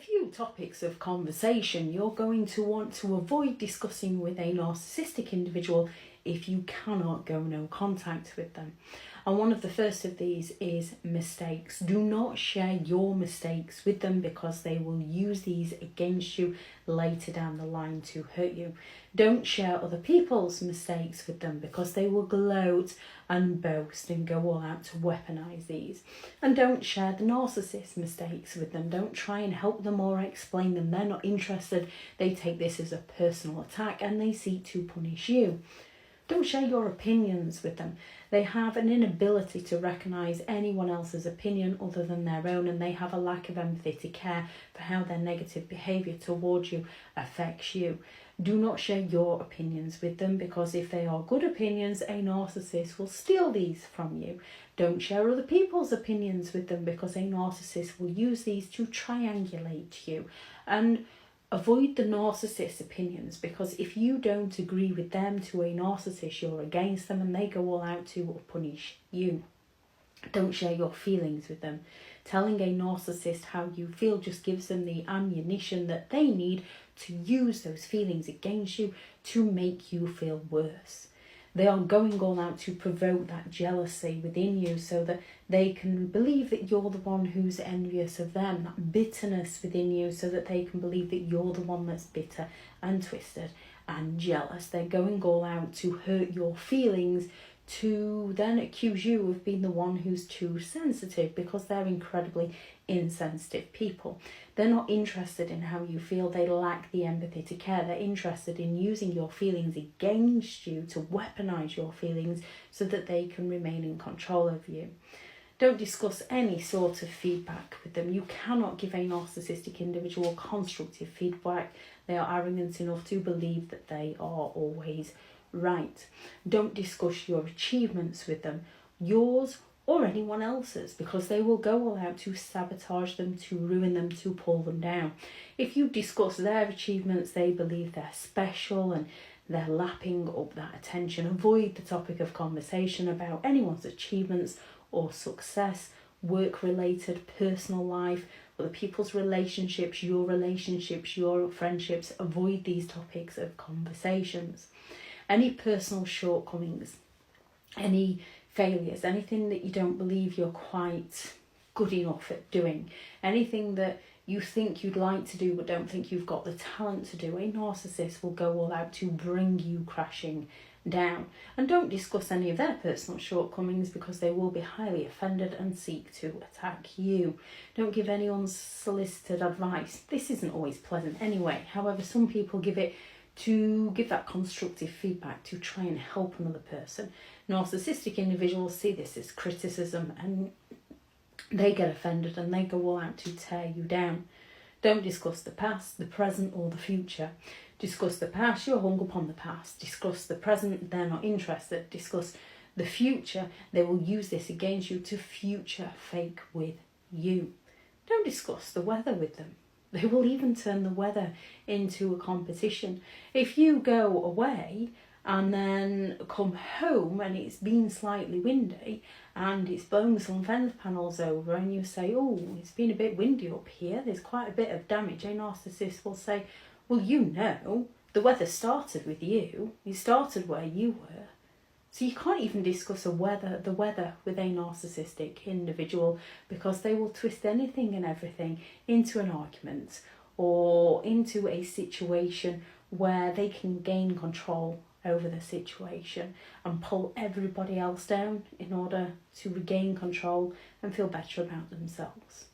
few topics of conversation you're going to want to avoid discussing with a narcissistic individual if you cannot go no contact with them. And one of the first of these is mistakes. Do not share your mistakes with them because they will use these against you later down the line to hurt you. Don't share other people's mistakes with them because they will gloat and boast and go all out to weaponize these. And don't share the narcissist's mistakes with them. Don't try and help them or explain them. They're not interested. They take this as a personal attack and they seek to punish you. Don't share your opinions with them. They have an inability to recognise anyone else's opinion other than their own, and they have a lack of empathy to care for how their negative behaviour towards you affects you. Do not share your opinions with them because if they are good opinions, a narcissist will steal these from you. Don't share other people's opinions with them because a narcissist will use these to triangulate you. And avoid the narcissist's opinions because if you don't agree with them to a narcissist, you're against them and they go all out to punish you. Don't share your feelings with them. Telling a narcissist how you feel just gives them the ammunition that they need to use those feelings against you to make you feel worse. They are going all out to provoke that jealousy within you so that they can believe that you're the one who's envious of them, that bitterness within you so that they can believe that you're the one that's bitter and twisted and jealous. They're going all out to hurt your feelings to then accuse you of being the one who's too sensitive because they're incredibly insensitive people. They're not interested in how you feel. They lack the empathy to care. They're interested in using your feelings against you to weaponize your feelings so that they can remain in control of you. Don't discuss any sort of feedback with them. You cannot give a narcissistic individual constructive feedback. They are arrogant enough to believe that they are always right. Don't discuss your achievements with them, yours or anyone else's, because they will go all out to sabotage them, to ruin them, to pull them down. If you discuss their achievements, they believe they're special and they're lapping up that attention. Avoid the topic of conversation about anyone's achievements or success, work-related, personal life, other people's relationships, your friendships. Avoid these topics of conversations. Any personal shortcomings, any failures, anything that you don't believe you're quite good enough at doing, anything that you think you'd like to do but don't think you've got the talent to do, a narcissist will go all out to bring you crashing down. And don't discuss any of their personal shortcomings because they will be highly offended and seek to attack you. Don't give any unsolicited advice. This isn't always pleasant anyway. However, some people give it to give that constructive feedback to try and help another person. Narcissistic individuals see this as criticism and they get offended and they go all out to tear you down. Don't discuss the past, the present or the future. Discuss the past, you're hung up on the past. Discuss the present, they're not interested. Discuss the future, they will use this against you to future fake with you. Don't discuss the weather with them. They will even turn the weather into a competition. If you go away and then come home and it's been slightly windy and it's blown some fence panels over and you say, oh, it's been a bit windy up here, there's quite a bit of damage, a narcissist will say, well, you know, the weather started with you. You started where you were. So you can't even discuss the weather with a narcissistic individual because they will twist anything and everything into an argument or into a situation where they can gain control over the situation and pull everybody else down in order to regain control and feel better about themselves.